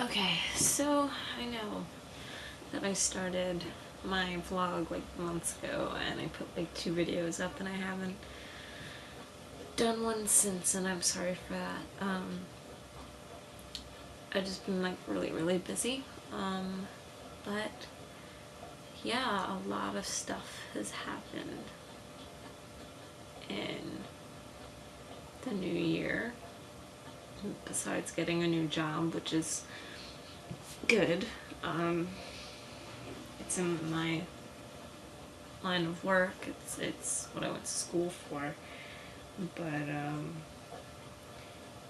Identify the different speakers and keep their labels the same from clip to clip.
Speaker 1: Okay, so I know that I started my vlog like months ago and I put like 2 videos up and I haven't done one since, and I'm sorry for that. I've just been like really busy. But yeah, a lot of stuff has happened in the new year besides getting a new job, which is good. It's in my line of work. It's what I went to school for, but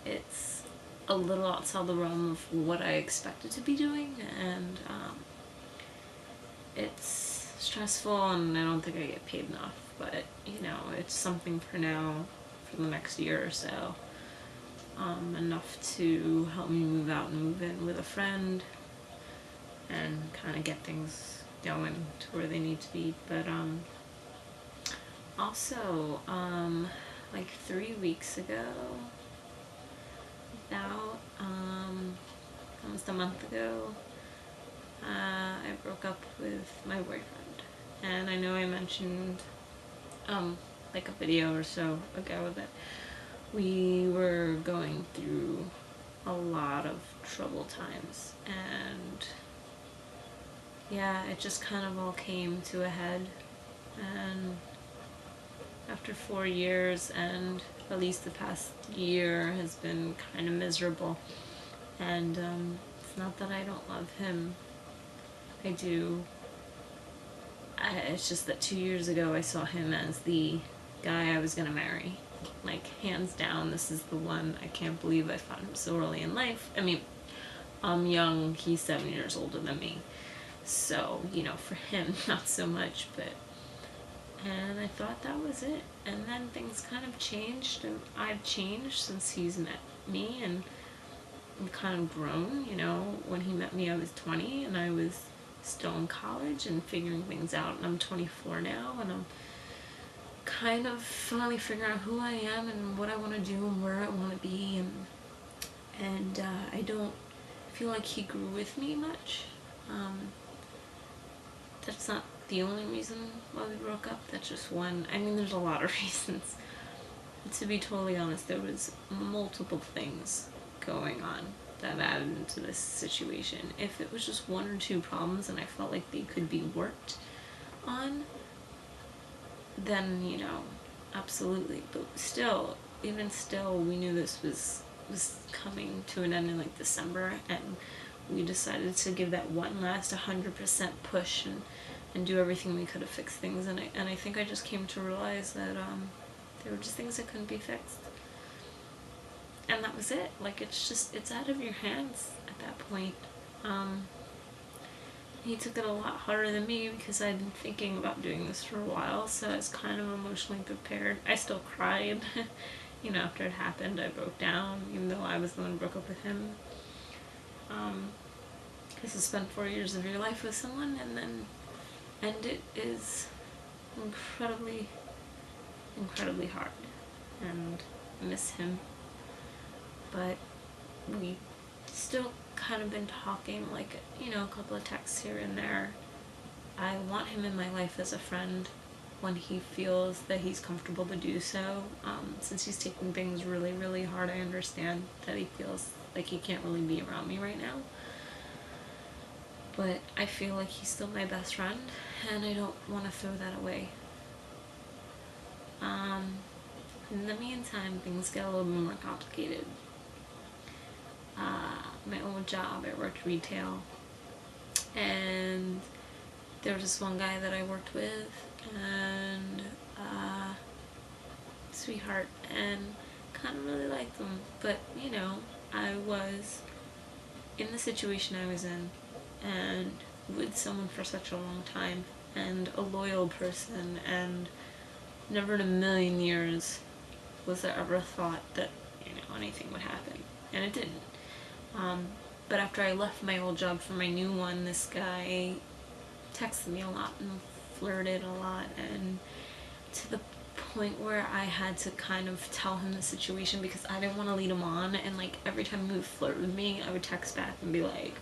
Speaker 1: it's a little outside the realm of what I expected to be doing, and it's stressful, and I don't think I get paid enough. But you know, it's something for now, for the next year or so. Enough to help me move out and move in with a friend and kind of get things going to where they need to be. But also, like 3 weeks ago, about almost a month ago, I broke up with my boyfriend. And I know I mentioned like a video or so ago that we were going through a lot of troubled times, and yeah, it just kind of all came to a head. And after 4 years, and at least the past year has been kind of miserable, and it's not that I don't love him, I do. It's just that 2 years ago I saw him as the guy I was gonna marry. Like, hands down, this is the one. I can't believe I found him so early in life. I mean, I'm young, he's 7 years older than me. So, you know, for him, not so much, but... And I thought that was it. And then things kind of changed, and I've changed since he's met me, and I've kind of grown. You know, when he met me, I was 20, and I was still in college and figuring things out, and I'm 24 now, and I'm kind of finally figuring out who I am and what I want to do and where I want to be, and I don't feel like he grew with me much. That's not the only reason why we broke up. That's just one. I mean, there's a lot of reasons. To be totally honest, there was multiple things going on that added into this situation. If it was just one or two problems and I felt like they could be worked on, then, you know, absolutely. But still, even still, we knew this was coming to an end in like December, and we decided to give that one last 100% push and do everything we could to fix things. And I think I just came to realize that there were just things that couldn't be fixed, and that was it. Like, it's out of your hands at that point. He took it a lot harder than me because I'd been thinking about doing this for a while, so I was kind of emotionally prepared. I still cried. You know, after it happened, I broke down, even though I was the one who broke up with him. Because to spend 4 years of your life with someone and then end it is incredibly hard, and I miss him. But we still kind of been talking, like, you know, a couple of texts here and there. I want him in my life as a friend when he feels that he's comfortable to do so. Since he's taking things really hard, I understand that he feels like he can't really be around me right now. But I feel like he's still my best friend, and I don't want to throw that away. In the meantime, things get a little bit more complicated. My old job, I worked retail, and there was this one guy that I worked with, and sweetheart, and kind of really liked him, but you know, I was in the situation I was in, and with someone for such a long time, and a loyal person, and never in a million years was there ever thought that, you know, anything would happen, and it didn't. But after I left my old job for my new one, this guy texted me a lot and flirted a lot, and to the point where I had to kind of tell him the situation because I didn't want to lead him on, and like every time he would flirt with me, I would text back and be like,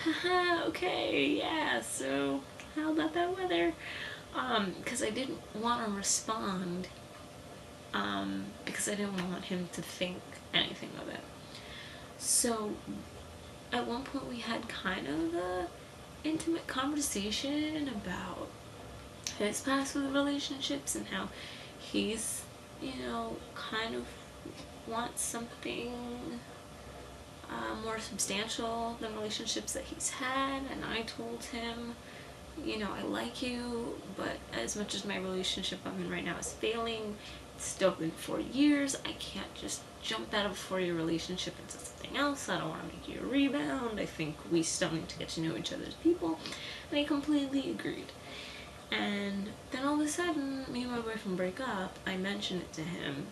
Speaker 1: haha, okay, yeah, so how about that weather? Because I didn't want to respond, because I didn't want him to think anything of it. So at one point we had kind of a intimate conversation about his past with relationships and how he's, kind of wants something more substantial than relationships that he's had. And I told him, I like you, but as much as my relationship I'm in right now is failing, it's still been 4 years. I can't just jump out of a 4-year relationship into something else. I don't want to make you a rebound. I think we still need to get to know each other as people. And he completely agreed. And then all of a sudden, me and my boyfriend break up. I mention it to him.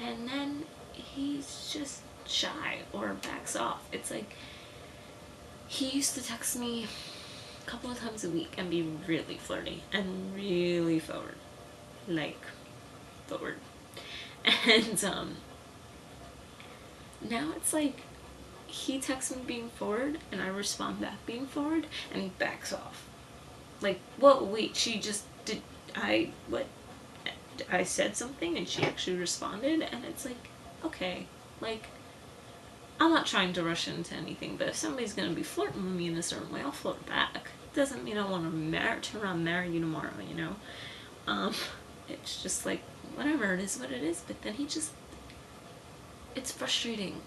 Speaker 1: And then he's just shy or backs off. It's like, he used to text me a couple of times a week and be really flirty and really forward. Like, forward. And now it's like, he texts me being forward and I respond back being forward and he backs off. Like, whoa, wait, she just did, I said something and she actually responded, and it's like, okay, like, I'm not trying to rush into anything, but if somebody's gonna be flirting with me in a certain way, I'll flirt back. Doesn't mean I want to turn around and marry you tomorrow, It's just like, whatever, it is what it is, but then it's frustrating,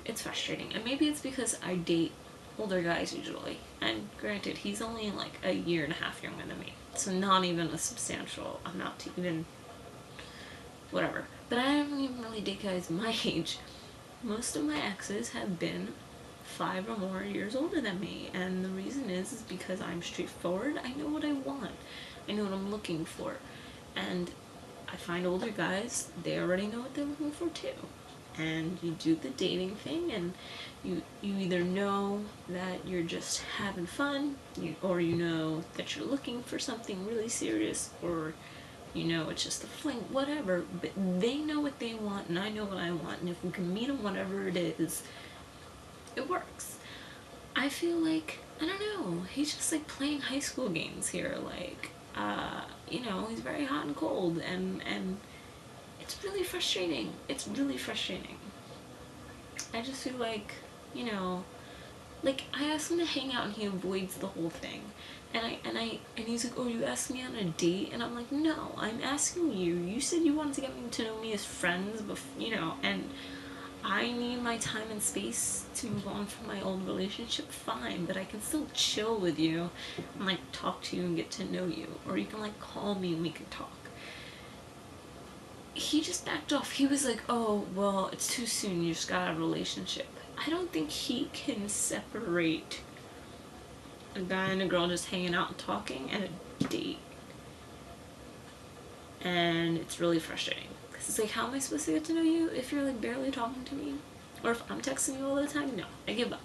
Speaker 1: and maybe it's because I date older guys usually, and granted, he's only like a year and a half younger than me, so not even a substantial amount to even whatever. But I don't even really date guys my age. Most of my exes have been 5 or more years older than me, and the reason is because I'm straightforward. I know what I want, I know what I'm looking for, and I find older guys, they already know what they're looking for too. And you do the dating thing, and you either know that you're just having fun, or you know that you're looking for something really serious, or it's just a fling, whatever. But they know what they want, and I know what I want, and if we can meet them, whatever it is, it works. I feel like, I don't know, he's just like playing high school games here, like, he's very hot and cold, and it's really frustrating. It's really frustrating. I just feel like, like, I ask him to hang out and he avoids the whole thing. And he's like, oh, you asked me on a date? And I'm like, no, I'm asking you. You said you wanted to get to know me as friends, and I need my time and space to move on from my old relationship, fine, but I can still chill with you and, like, talk to you and get to know you. Or you can, like, call me and we can talk. He just backed off. He was like, oh, well, it's too soon, you just got out of a relationship. I don't think he can separate a guy and a girl just hanging out and talking and a date. And it's really frustrating. Because it's like, how am I supposed to get to know you if you're, like, barely talking to me? Or if I'm texting you all the time? No, I give up.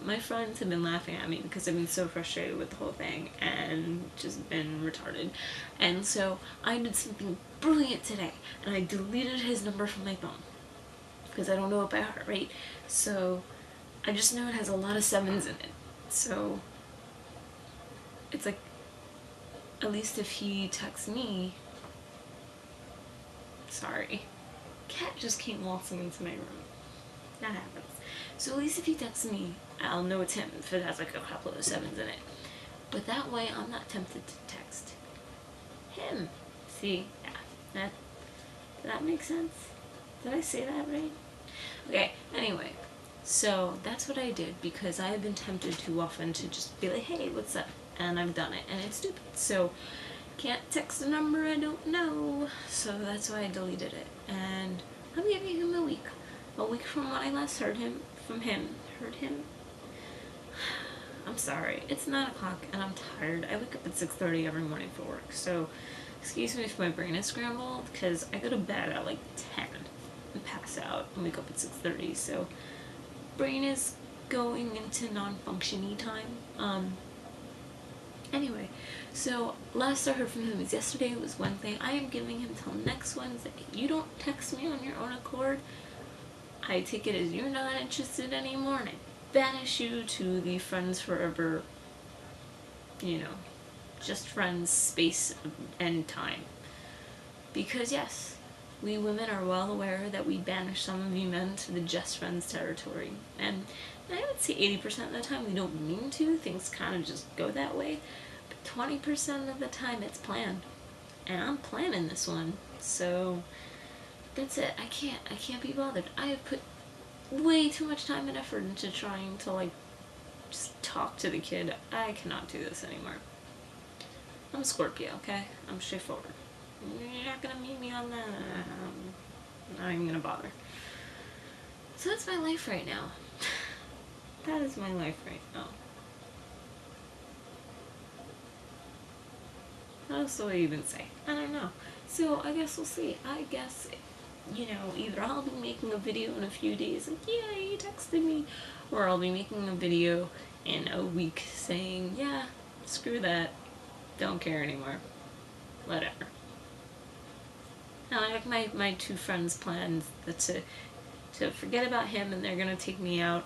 Speaker 1: My friends have been laughing at me because I've been so frustrated with the whole thing and just been retarded. And so I did something brilliant today, and I deleted his number from my phone because I don't know it by heart, right? So I just know it has a lot of 7s in it. So it's like, at least if he texts me, sorry, cat just came waltzing into my room. That happens. So at least if he texts me, I'll know it's him if it has like a couple of 7s in it. But that way I'm not tempted to text him. See? Yeah. That makes sense? Did I say that right? Okay, anyway. So that's what I did because I have been tempted too often to just be like, hey, what's up? And I've done it, and it's stupid. So can't text a number I don't know. So that's why I deleted it. And I'm giving him a week. A week from when I last heard from him. I'm sorry. It's 9 o'clock and I'm tired. I wake up at 6:30 every morning for work. So excuse me if my brain is scrambled because I go to bed at like 10 and pass out and wake up at 6:30. So brain is going into non-functiony time. Anyway, so last I heard from him is yesterday. It was Wednesday. I am giving him till next Wednesday. If you don't text me on your own accord, I take it as you're not interested anymore, and I banish you to the friends forever, you know, just friends, space, and time. Because yes, we women are well aware that we banish some of you men to the just friends territory. And I would say 80% of the time we don't mean to, things kind of just go that way. But 20% of the time it's planned. And I'm planning this one. So that's it. I can't be bothered. I have put way too much time and effort into trying to like just talk to the kid. I cannot do this anymore. I'm a Scorpio, okay? I'm straightforward. You're not gonna meet me on that. I'm not even gonna bother. So that's my life right now. That is my life right now. What else do I even say? I don't know. So I guess we'll see. I guess, you know, either I'll be making a video in a few days, like, yeah, you texted me, or I'll be making a video in a week saying, yeah, screw that, don't care anymore, whatever. Now, like my two friends' plans to forget about him, and they're gonna take me out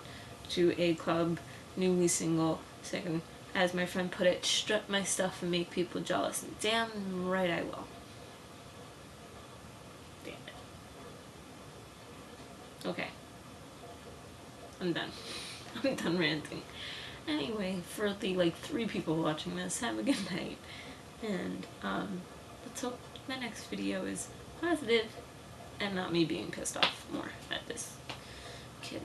Speaker 1: to a club, newly single, so I can, as my friend put it, strut my stuff and make people jealous. And damn right I will. Damn it. Okay. I'm done. I'm done ranting. Anyway, for the like 3 people watching this, have a good night. And let's hope my next video is positive and not me being pissed off more at this kid.